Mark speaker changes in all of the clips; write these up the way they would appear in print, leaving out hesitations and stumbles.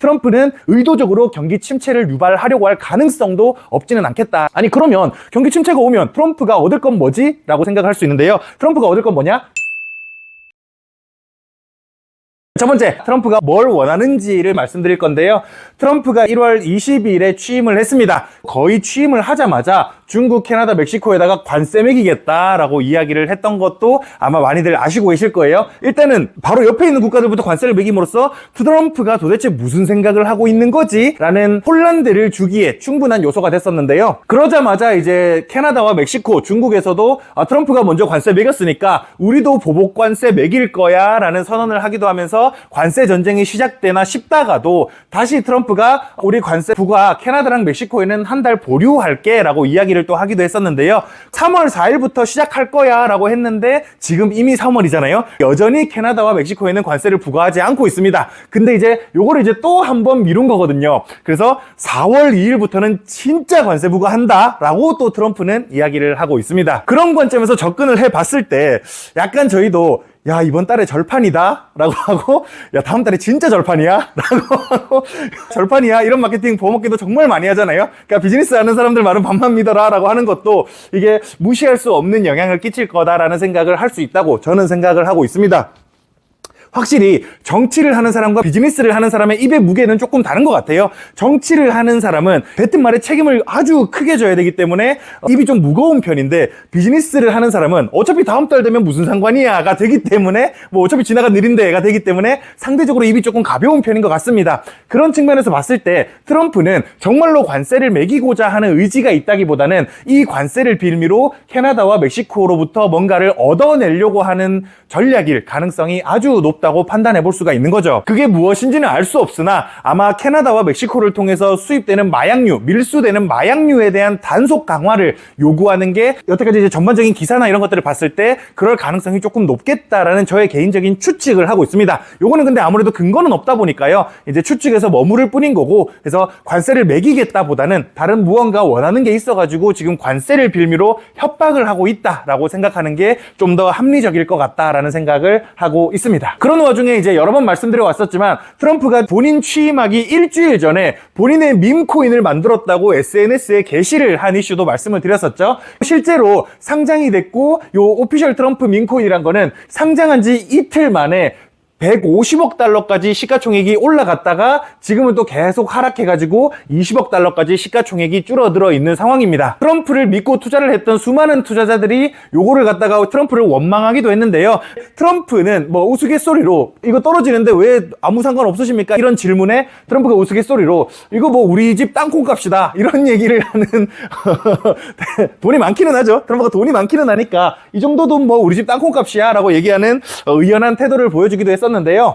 Speaker 1: 트럼프는 의도적으로 경기 침체를 유발하려고 할 가능성도 없지는 않겠다. 아니 그러면 경기 침체가 오면 트럼프가 얻을 건 뭐지? 라고 생각할 수 있는데요. 트럼프가 얻을 건 뭐냐? 첫 번째, 트럼프가 뭘 원하는지를 말씀드릴 건데요. 트럼프가 1월 20일에 취임을 했습니다. 거의 취임을 하자마자 중국, 캐나다, 멕시코에다가 관세 매기겠다라고 이야기를 했던 것도 아마 많이들 아시고 계실 거예요. 일단은 바로 옆에 있는 국가들부터 관세를 매김으로써 트럼프가 도대체 무슨 생각을 하고 있는 거지? 라는 혼란들을 주기에 충분한 요소가 됐었는데요. 그러자마자 이제 캐나다와 멕시코, 중국에서도 트럼프가 먼저 관세 매겼으니까 우리도 보복 관세 매길 거야 라는 선언을 하기도 하면서 관세 전쟁이 시작되나 싶다가도 다시 트럼프가 우리 관세 부과 캐나다랑 멕시코에는 한 달 보류할게 라고 이야기를 또 하기도 했었는데요. 3월 4일부터 시작할 거야 라고 했는데 지금 이미 3월이잖아요. 여전히 캐나다와 멕시코에는 관세를 부과하지 않고 있습니다. 근데 이제 요거를 이제 또 한 번 미룬 거거든요. 그래서 4월 2일부터는 진짜 관세 부과한다 라고 또 트럼프는 이야기를 하고 있습니다. 그런 관점에서 접근을 해봤을 때 약간 저희도 야 이번 달에 절판이다 라고 하고 야 다음 달에 진짜 절판이야 라고 하고 절판이야 이런 마케팅 버먹기도 정말 많이 하잖아요. 그러니까 비즈니스 하는 사람들 말은 반만 믿어라 라고 하는 것도 이게 무시할 수 없는 영향을 끼칠 거다라는 생각을 할 수 있다고 저는 생각을 하고 있습니다. 확실히 정치를 하는 사람과 비즈니스를 하는 사람의 입의 무게는 조금 다른 것 같아요. 정치를 하는 사람은 뱉은 말에 책임을 아주 크게 져야 되기 때문에 입이 좀 무거운 편인데 비즈니스를 하는 사람은 어차피 다음 달 되면 무슨 상관이야가 되기 때문에 뭐 어차피 지나간 일인데가 되기 때문에 상대적으로 입이 조금 가벼운 편인 것 같습니다. 그런 측면에서 봤을 때 트럼프는 정말로 관세를 매기고자 하는 의지가 있다기보다는 이 관세를 빌미로 캐나다와 멕시코로부터 뭔가를 얻어내려고 하는 전략일 가능성이 아주 높다고 판단해 볼 수가 있는 거죠. 그게 무엇인지는 알 수 없으나 아마 캐나다와 멕시코를 통해서 수입되는 마약류, 밀수되는 마약류에 대한 단속 강화를 요구하는 게 여태까지 이제 전반적인 기사나 이런 것들을 봤을 때 그럴 가능성이 조금 높겠다라는 저의 개인적인 추측을 하고 있습니다. 요거는 근데 아무래도 근거는 없다 보니까요. 이제 추측에서 머무를 뿐인 거고 그래서 관세를 매기겠다 보다는 다른 무언가 원하는 게 있어가지고 지금 관세를 빌미로 협박을 하고 있다라고 생각하는 게 좀 더 합리적일 것 같다라는 생각을 하고 있습니다. 그런 와중에 이제 여러 번 말씀드려 왔었지만 트럼프가 본인 취임하기 일주일 전에 본인의 밈코인을 만들었다고 SNS에 게시를 한 이슈도 말씀을 드렸었죠. 실제로 상장이 됐고 요 오피셜 트럼프 밈코인이란 거는 상장한 지 이틀 만에 150억 달러까지 시가총액이 올라갔다가 지금은 또 계속 하락해가지고 20억 달러까지 시가총액이 줄어들어 있는 상황입니다. 트럼프를 믿고 투자를 했던 수많은 투자자들이 요거를 갖다가 트럼프를 원망하기도 했는데요. 트럼프는 뭐 우스갯소리로 이거 떨어지는데 왜 아무 상관 없으십니까? 이런 질문에 트럼프가 우스갯소리로 이거 뭐 우리 집 땅콩값이다 이런 얘기를 하는 돈이 많기는 하죠. 트럼프가 돈이 많기는 하니까 이 정도 돈 뭐 우리 집 땅콩값이야 라고 얘기하는 의연한 태도를 보여주기도 했었는데요.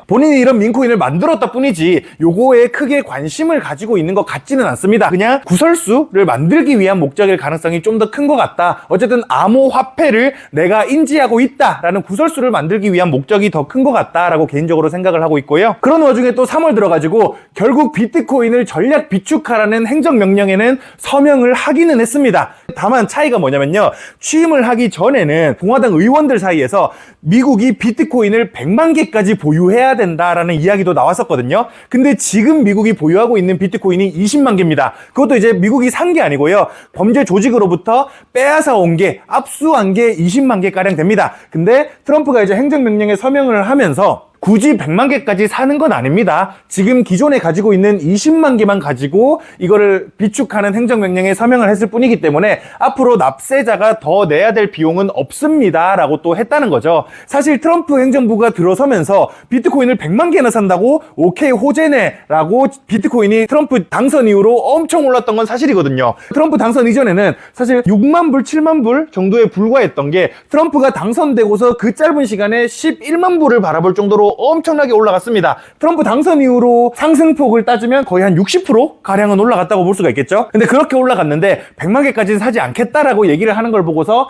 Speaker 1: 본인이 이런 밈코인을 만들었다 뿐이지 요거에 크게 관심을 가지고 있는 것 같지는 않습니다. 그냥 구설수를 만들기 위한 목적일 가능성이 좀 더 큰 것 같다. 어쨌든 암호화폐를 내가 인지하고 있다라는 구설수를 만들기 위한 목적이 더 큰 것 같다라고 개인적으로 생각을 하고 있고요. 그런 와중에 또 3월 들어가지고 결국 비트코인을 전략 비축하라는 행정명령에는 서명을 하기는 했습니다. 다만 차이가 뭐냐면요. 취임을 하기 전에는 공화당 의원들 사이에서 미국이 비트코인을 100만 개까지 보유해야 된다라는 이야기도 나왔었거든요. 근데 지금 미국이 보유하고 있는 비트코인이 20만 개입니다. 그것도 이제 미국이 산 게 아니고요. 범죄 조직으로부터 빼앗아 온 게, 압수한 게 20만 개가량 됩니다. 근데 트럼프가 이제 행정명령에 서명을 하면서 굳이 100만 개까지 사는 건 아닙니다. 지금 기존에 가지고 있는 20만 개만 가지고 이거를 비축하는 행정명령에 서명을 했을 뿐이기 때문에 앞으로 납세자가 더 내야 될 비용은 없습니다 라고 또 했다는 거죠. 사실 트럼프 행정부가 들어서면서 비트코인을 100만 개나 산다고 오케이 호재네 라고 비트코인이 트럼프 당선 이후로 엄청 올랐던 건 사실이거든요. 트럼프 당선 이전에는 사실 6만 불, 7만 불 정도에 불과했던 게 트럼프가 당선되고서 그 짧은 시간에 11만 불을 바라볼 정도로 엄청나게 올라갔습니다. 트럼프 당선 이후로 상승폭을 따지면 거의 한 60% 가량은 올라갔다고 볼 수가 있겠죠. 근데 그렇게 올라갔는데 100만 개까지는 사지 않겠다라고 얘기를 하는 걸 보고서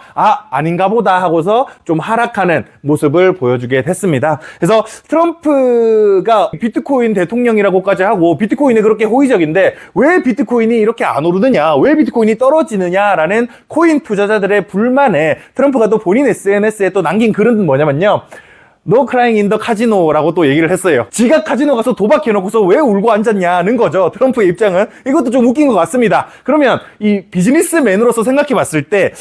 Speaker 1: 아닌가 보다 하고서 좀 하락하는 모습을 보여주게 됐습니다. 그래서 트럼프가 비트코인 대통령이라고까지 하고 비트코인이 그렇게 호의적인데 왜 비트코인이 이렇게 안 오르느냐, 왜 비트코인이 떨어지느냐라는 코인 투자자들의 불만에 트럼프가 또 본인 SNS에 또 남긴 글은 뭐냐면요. No crying in the casino라고 또 얘기를 했어요. 지가 카지노 가서 도박해놓고서 왜 울고 앉았냐는 거죠. 트럼프의 입장은. 이것도 좀 웃긴 것 같습니다. 그러면 이 비즈니스맨으로서 생각해 봤을 때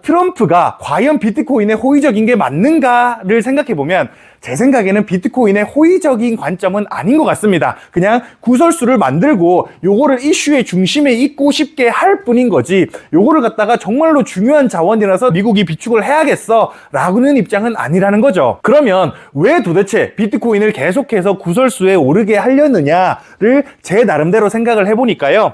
Speaker 1: 트럼프가 과연 비트코인에 호의적인 게 맞는가를 생각해보면 제 생각에는 비트코인의 호의적인 관점은 아닌 것 같습니다. 그냥 구설수를 만들고 요거를 이슈의 중심에 있고 싶게 할 뿐인 거지 요거를 갖다가 정말로 중요한 자원이라서 미국이 비축을 해야겠어 라고는 입장은 아니라는 거죠. 그러면 왜 도대체 비트코인을 계속해서 구설수에 오르게 하려느냐를 제 나름대로 생각을 해보니까요.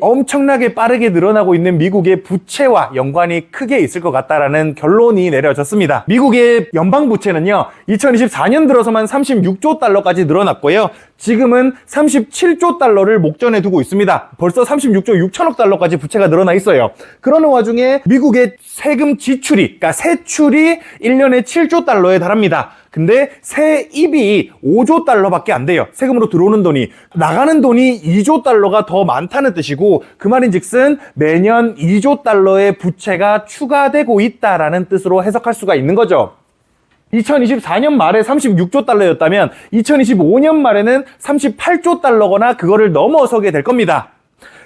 Speaker 1: 엄청나게 빠르게 늘어나고 있는 미국의 부채와 연관이 크게 있을 것 같다라는 결론이 내려졌습니다. 미국의 연방 부채는요, 2024년 들어서만 36조 달러까지 늘어났고요. 지금은 37조 달러를 목전에 두고 있습니다. 벌써 36조 6천억 달러까지 부채가 늘어나 있어요. 그러는 와중에 미국의 세금 지출이, 그러니까 세출이 1년에 7조 달러에 달합니다. 근데 세입이 5조 달러밖에 안 돼요. 세금으로 들어오는 돈이. 나가는 돈이 2조 달러가 더 많다는 뜻이고 그 말인즉슨 매년 2조 달러의 부채가 추가되고 있다라는 뜻으로 해석할 수가 있는 거죠. 2024년 말에 36조 달러였다면 2025년 말에는 38조 달러거나 그거를 넘어서게 될 겁니다.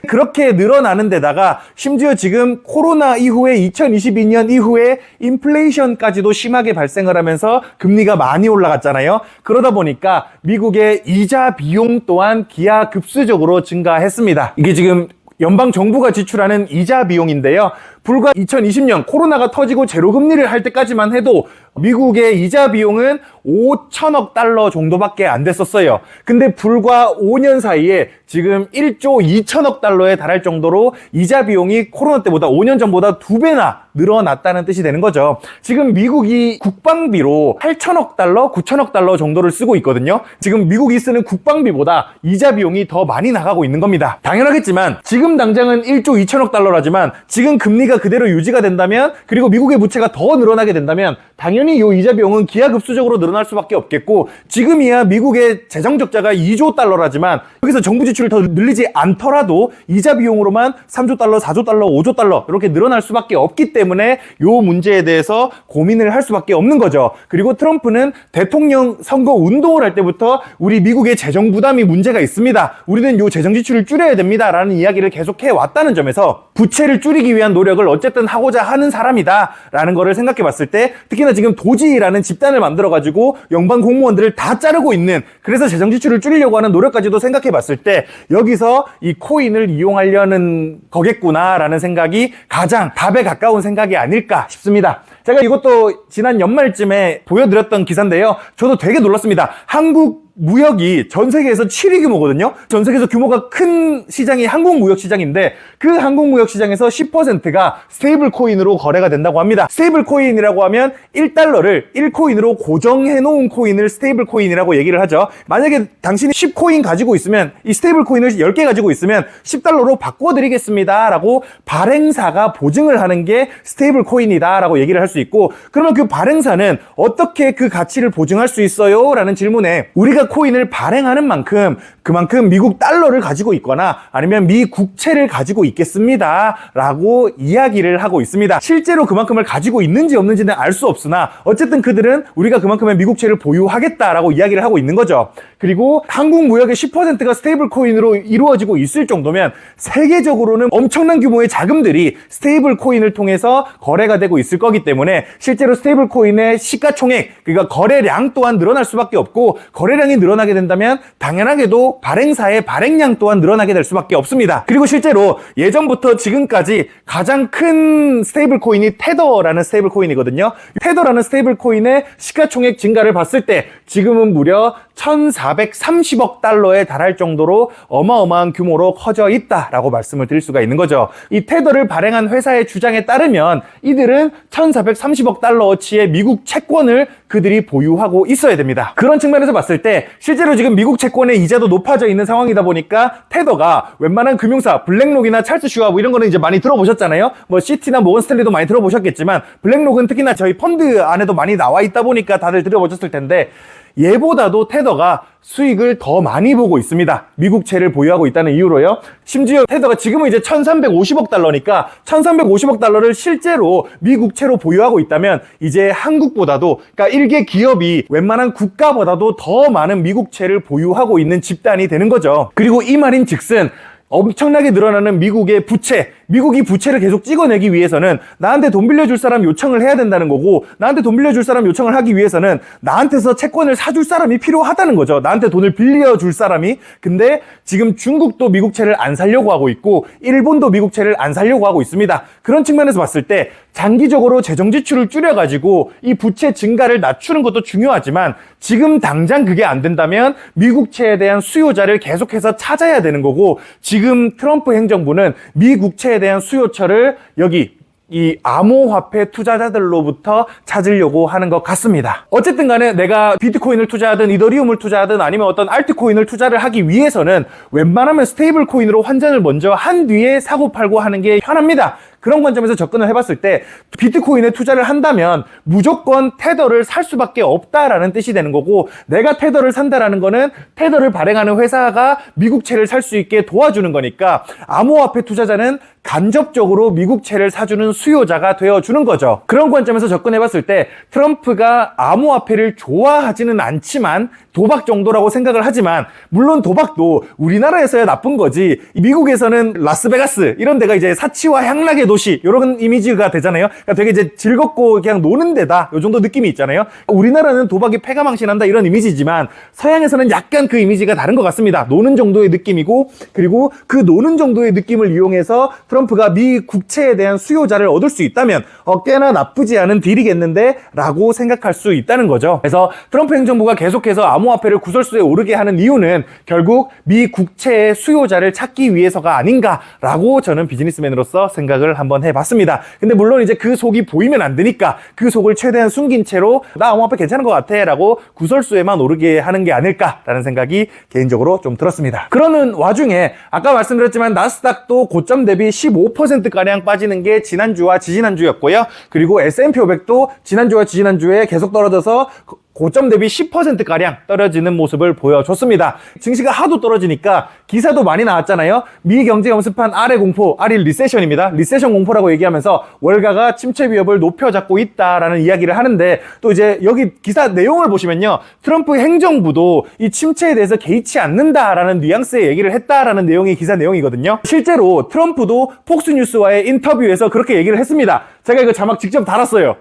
Speaker 1: 그렇게 늘어나는 데다가 심지어 지금 코로나 이후에 2022년 이후에 인플레이션까지도 심하게 발생을 하면서 금리가 많이 올라갔잖아요. 그러다 보니까 미국의 이자 비용 또한 기하급수적으로 증가했습니다. 이게 지금 연방 정부가 지출하는 이자 비용인데요. 불과 2020년 코로나가 터지고 제로금리를 할 때까지만 해도 미국의 이자 비용은 5천억 달러 정도밖에 안 됐었어요. 근데 불과 5년 사이에 지금 1조 2천억 달러에 달할 정도로 이자 비용이 코로나 때보다 5년 전보다 2배나 늘어났다는 뜻이 되는 거죠. 지금 미국이 국방비로 8천억 달러, 9천억 달러 정도를 쓰고 있거든요. 지금 미국이 쓰는 국방비보다 이자 비용이 더 많이 나가고 있는 겁니다. 당연하겠지만 지금 당장은 1조 2천억 달러라지만 지금 금리가 그대로 유지가 된다면 그리고 미국의 부채가 더 늘어나게 된다면 당연히 이 이자 비용은 기하급수적으로 늘어날 수밖에 없겠고 지금이야 미국의 재정적자가 2조 달러라지만 여기서 정부 지출을 더 늘리지 않더라도 이자 비용으로만 3조 달러, 4조 달러, 5조 달러 이렇게 늘어날 수밖에 없기 때문에 이 문제에 대해서 고민을 할 수밖에 없는 거죠. 그리고 트럼프는 대통령 선거 운동을 할 때부터 우리 미국의 재정 부담이 문제가 있습니다. 우리는 이 재정 지출을 줄여야 됩니다 라는 이야기를 계속해 왔다는 점에서 부채를 줄이기 위한 노력을 어쨌든 하고자 하는 사람이다 라는 거를 생각해 봤을 때 특히나 지금 도지라는 집단을 만들어 가지고 연방 공무원들을 다 자르고 있는 그래서 재정 지출을 줄이려고 하는 노력까지도 생각해 봤을 때 여기서 이 코인을 이용하려는 거겠구나 라는 생각이 가장 답에 가까운 생각이 아닐까 싶습니다. 제가 이것도 지난 연말쯤에 보여드렸던 기사인데요. 저도 되게 놀랐습니다. 한국 무역이 전 세계에서 7위 규모거든요. 전 세계에서 규모가 큰 시장이 한국 무역 시장인데 그 한국 무역 시장에서 10%가 스테이블 코인으로 거래가 된다고 합니다. 스테이블 코인이라고 하면 1달러를 1코인으로 고정해 놓은 코인을 스테이블 코인이라고 얘기를 하죠. 만약에 당신이 10코인 가지고 있으면 이 스테이블 코인을 10개 가지고 있으면 10달러로 바꿔 드리겠습니다 라고 발행사가 보증을 하는 게 스테이블 코인이다 라고 얘기를 할 수 있고 그러면 그 발행사는 어떻게 그 가치를 보증할 수 있어요? 라는 질문에 우리가 코인을 발행하는 만큼 그만큼 미국 달러를 가지고 있거나 아니면 미 국채를 가지고 있겠습니다 라고 이야기를 하고 있습니다. 실제로 그만큼을 가지고 있는지 없는지는 알 수 없으나 어쨌든 그들은 우리가 그만큼의 미국채를 보유하겠다라고 이야기를 하고 있는 거죠. 그리고 한국 무역의 10%가 스테이블 코인으로 이루어지고 있을 정도면 세계적으로는 엄청난 규모의 자금들이 스테이블 코인을 통해서 거래가 되고 있을 거기 때문에 실제로 스테이블 코인의 시가총액 그러니까 거래량 또한 늘어날 수밖에 없고 거래량이 늘어나게 된다면 당연하게도 발행사의 발행량 또한 늘어나게 될 수밖에 없습니다. 그리고 실제로 예전부터 지금까지 가장 큰 스테이블 코인이 테더라는 스테이블 코인이거든요. 테더라는 스테이블 코인의 시가총액 증가를 봤을 때 지금은 무려 1,430억 달러에 달할 정도로 어마어마한 규모로 커져 있다라고 말씀을 드릴 수가 있는 거죠. 이 테더를 발행한 회사의 주장에 따르면 이들은 1,430억 달러어치의 미국 채권을 그들이 보유하고 있어야 됩니다. 그런 측면에서 봤을 때 실제로 지금 미국 채권의 이자도 높아져 있는 상황이다 보니까 테더가 웬만한 금융사 블랙록이나 찰스 슈와브 이런 거는 이제 많이 들어보셨잖아요. 뭐 시티나 모건 스탠리도 많이 들어보셨겠지만 블랙록은 특히나 저희 펀드 안에도 많이 나와 있다 보니까 다들 들어보셨을 텐데 얘보다도 테더가 수익을 더 많이 보고 있습니다. 미국채를 보유하고 있다는 이유로요. 심지어 테더가 지금은 이제 1350억 달러니까 1350억 달러를 실제로 미국채로 보유하고 있다면 이제 한국보다도, 그러니까 일개 기업이 웬만한 국가보다도 더 많은 미국채를 보유하고 있는 집단이 되는 거죠. 그리고 이 말인 즉슨 엄청나게 늘어나는 미국의 부채, 미국이 부채를 계속 찍어내기 위해서는 나한테 돈 빌려줄 사람 요청을 해야 된다는 거고, 나한테 돈 빌려줄 사람 요청을 하기 위해서는 나한테서 채권을 사줄 사람이 필요하다는 거죠. 나한테 돈을 빌려줄 사람이. 근데 지금 중국도 미국채를 안 사려고 하고 있고 일본도 미국채를 안 사려고 하고 있습니다. 그런 측면에서 봤을 때 장기적으로 재정 지출을 줄여가지고 이 부채 증가를 낮추는 것도 중요하지만 지금 당장 그게 안 된다면 미국채에 대한 수요자를 계속해서 찾아야 되는 거고, 지금 트럼프 행정부는 미국채에 대한 수요처를 여기 이 암호화폐 투자자들로부터 찾으려고 하는 것 같습니다. 어쨌든 간에 내가 비트코인을 투자하든 이더리움을 투자하든 아니면 어떤 알트코인을 투자를 하기 위해서는 웬만하면 스테이블 코인으로 환전을 먼저 한 뒤에 사고 팔고 하는 게 편합니다. 그런 관점에서 접근을 해봤을 때 비트코인에 투자를 한다면 무조건 테더를 살 수밖에 없다라는 뜻이 되는 거고, 내가 테더를 산다라는 거는 테더를 발행하는 회사가 미국채를 살 수 있게 도와주는 거니까 암호화폐 투자자는 간접적으로 미국채를 사주는 수요자가 되어주는 거죠. 그런 관점에서 접근해봤을 때 트럼프가 암호화폐를 좋아하지는 않지만 도박 정도라고 생각을 하지만, 물론 도박도 우리나라에서야 나쁜 거지 미국에서는 라스베가스 이런 데가 이제 사치와 향락의 도시 이런 이미지가 되잖아요. 그러니까 되게 이제 즐겁고 그냥 노는 데다 이 정도 느낌이 있잖아요. 우리나라는 도박이 패가망신한다 이런 이미지지만 서양에서는 약간 그 이미지가 다른 것 같습니다. 노는 정도의 느낌이고, 그리고 그 노는 정도의 느낌을 이용해서 트럼프가 미 국채에 대한 수요자를 얻을 수 있다면 꽤나 나쁘지 않은 딜이겠는데 라고 생각할 수 있다는 거죠. 그래서 트럼프 행정부가 계속해서 암호화폐를 구설수에 오르게 하는 이유는 결국 미 국채의 수요자를 찾기 위해서가 아닌가라고 저는 비즈니스맨으로서 생각을 한번 해봤습니다. 근데 물론 이제 그 속이 보이면 안 되니까 그 속을 최대한 숨긴 채로 나 암호화폐 괜찮은 것 같아 라고 구설수에만 오르게 하는 게 아닐까라는 생각이 개인적으로 좀 들었습니다. 그러는 와중에 아까 말씀드렸지만 나스닥도 고점 대비 15%가량 빠지는 게 지난주와 지지난주였고요. 그리고 S&P 500도 지난주와 지지난주에 계속 떨어져서 고점 대비 10%가량 떨어지는 모습을 보여줬습니다. 증시가 하도 떨어지니까 기사도 많이 나왔잖아요. 미 경제 엄습한 아래 공포, 아리 리세션입니다. 리세션 공포라고 얘기하면서 월가가 침체 위협을 높여잡고 있다라는 이야기를 하는데, 또 이제 여기 기사 내용을 보시면요, 트럼프 행정부도 이 침체에 대해서 개의치 않는다라는 뉘앙스의 얘기를 했다라는 내용이 기사 내용이거든요. 실제로 트럼프도 폭스뉴스와의 인터뷰에서 그렇게 얘기를 했습니다. 제가 이거 자막 직접 달았어요.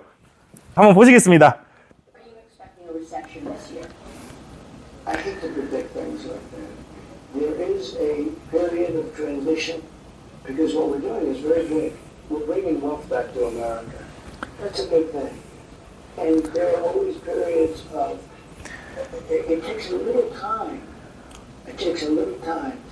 Speaker 1: 한번 보시겠습니다.
Speaker 2: I hate to predict things like that. There is a period of transition because what we're doing is very good. We're bringing wealth back to America. That's a good thing. And there are always periods of, it takes a little time. It takes a little time.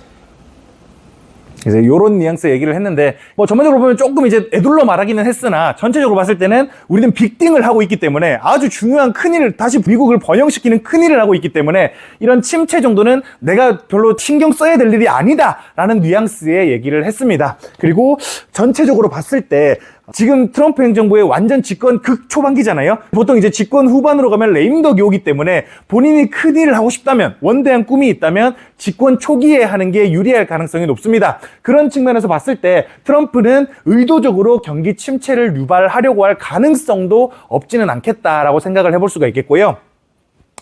Speaker 1: 그래서 이런 뉘앙스 얘기를 했는데, 뭐 전반적으로 보면 조금 이제 애둘러 말하기는 했으나 전체적으로 봤을 때는 우리는 빅딩을 하고 있기 때문에 아주 중요한 큰일을, 다시 미국을 번영시키는 큰일을 하고 있기 때문에 이런 침체 정도는 내가 별로 신경 써야 될 일이 아니다 라는 뉘앙스의 얘기를 했습니다. 그리고 전체적으로 봤을 때 지금 트럼프 행정부의 완전 집권 극초반기잖아요. 보통 이제 집권 후반으로 가면 레임덕이 오기 때문에 본인이 큰일을 하고 싶다면, 원대한 꿈이 있다면 집권 초기에 하는 게 유리할 가능성이 높습니다. 그런 측면에서 봤을 때 트럼프는 의도적으로 경기 침체를 유발하려고 할 가능성도 없지는 않겠다라고 생각을 해볼 수가 있겠고요.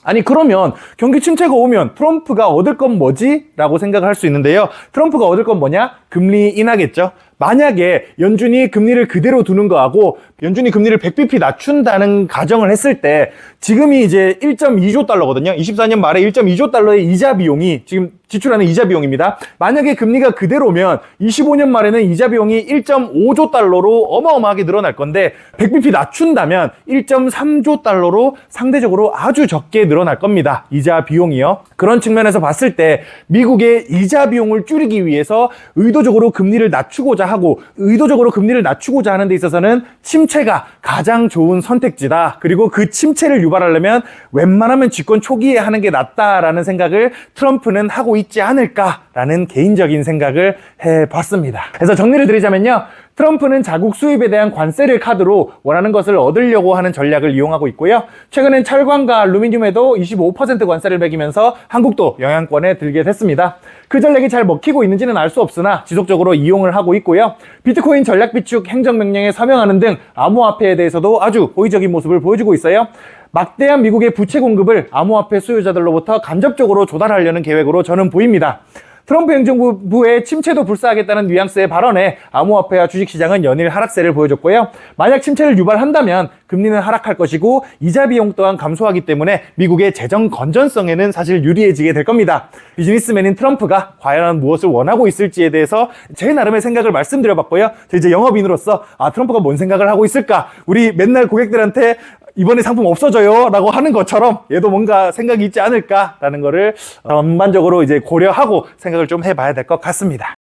Speaker 1: 아니 그러면 경기 침체가 오면 트럼프가 얻을 건 뭐지? 라고 생각을 할 수 있는데요. 트럼프가 얻을 건 뭐냐? 금리 인하겠죠. 만약에 연준이 금리를 그대로 두는 거하고 연준이 금리를 100bp 낮춘다는 가정을 했을 때 지금이 이제 1.2조 달러거든요. 24년 말에 1.2조 달러의 이자 비용이 지금 지출하는 이자 비용입니다. 만약에 금리가 그대로면 25년 말에는 이자 비용이 1.5조 달러로 어마어마하게 늘어날 건데 100bp 낮춘다면 1.3조 달러로 상대적으로 아주 적게 늘어날 겁니다. 이자 비용이요. 그런 측면에서 봤을 때 미국의 이자 비용을 줄이기 위해서 의도적으로 금리를 낮추고자 하고 의도적으로 금리를 낮추고자 하는 데 있어서는 침체가 가장 좋은 선택지다. 그리고 그 침체를 유발하려면 웬만하면 집권 초기에 하는 게 낫다라는 생각을 트럼프는 하고 있지 않을까 라는 개인적인 생각을 해봤습니다. 그래서 정리를 드리자면요. 트럼프는 자국 수입에 대한 관세를 카드로 원하는 것을 얻으려고 하는 전략을 이용하고 있고요. 최근엔 철강과 알루미늄에도 25% 관세를 매기면서 한국도 영향권에 들게 됐습니다. 그 전략이 잘 먹히고 있는지는 알 수 없으나 지속적으로 이용을 하고 있고요. 비트코인 전략 비축 행정명령에 서명하는 등 암호화폐에 대해서도 아주 호의적인 모습을 보여주고 있어요. 막대한 미국의 부채 공급을 암호화폐 수요자들로부터 간접적으로 조달하려는 계획으로 저는 보입니다. 트럼프 행정부의 침체도 불사하겠다는 뉘앙스의 발언에 암호화폐와 주식시장은 연일 하락세를 보여줬고요. 만약 침체를 유발한다면 금리는 하락할 것이고 이자 비용 또한 감소하기 때문에 미국의 재정 건전성에는 사실 유리해지게 될 겁니다. 비즈니스맨인 트럼프가 과연 무엇을 원하고 있을지에 대해서 제 나름의 생각을 말씀드려봤고요. 이제 영업인으로서 트럼프가 뭔 생각을 하고 있을까? 우리 맨날 고객들한테 이번에 상품 없어져요 라고 하는 것처럼 얘도 뭔가 생각이 있지 않을까라는 거를 전반적으로 이제 고려하고 생각을 좀 해봐야 될 것 같습니다.